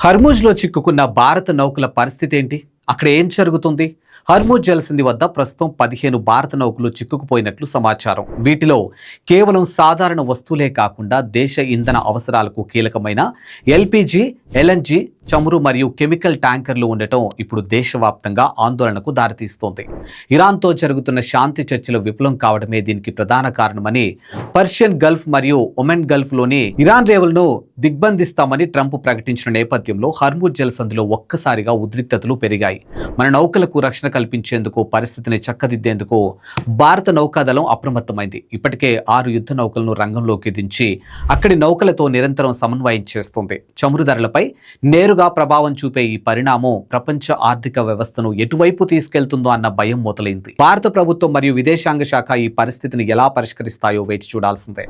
హర్ముజ్లో చిక్కుకున్న భారత నౌకల పరిస్థితి ఏంటి? అక్కడ ఏం జరుగుతుంది? హర్ముజ్ జలసంధి వద్ద ప్రస్తుతం 15 భారత నౌకలు చిక్కుకుపోయినట్లు సమాచారం. వీటిలో కేవలం సాధారణ వస్తువులే కాకుండా దేశ ఇంధన అవసరాలకు కీలకమైన ఎల్పీజీ, ఎల్ఎన్జీ, చమురు మరియు కెమికల్ ట్యాంకర్లు ఉండటం ఇప్పుడు దేశవ్యాప్తంగా ఆందోళనకు దారితీస్తోంది. ఇరాన్తో జరుగుతున్న శాంతి చర్చలు విఫలం కావడమే దీనికి ప్రధాన కారణమని పర్షియన్ గల్ఫ్ మరియు ఒమెన్ గల్ఫ్లోని ఇరాన్ రేవులను దిగ్బంధిస్తామని ట్రంప్ ప్రకటించిన నేపథ్యంలో హర్ముజ్ జలసంధిలో ఒక్కసారిగా ఉద్రిక్తతలు పెరిగాయి. మన నౌకలకు రక్షణ కల్పించేందుకు, పరిస్థితిని చక్కదిద్దేందుకు భారత నౌకాదళం అప్రమత్తమైంది. ఇప్పటికే 6 యుద్ధ నౌకలను రంగంలోకి దించి అక్కడి నౌకలతో నిరంతరం సమన్వయం చేస్తుంది. చమురు ధరలపై నేరుగా ప్రభావం చూపే ఈ పరిణామం ప్రపంచ ఆర్థిక వ్యవస్థను ఎటువైపు తీసుకెళ్తుందో అన్న భయం మొదలైంది. భారత ప్రభుత్వం మరియు విదేశాంగ శాఖ ఈ పరిస్థితిని ఎలా పరిష్కరిస్తాయో వేచి చూడాల్సిందే.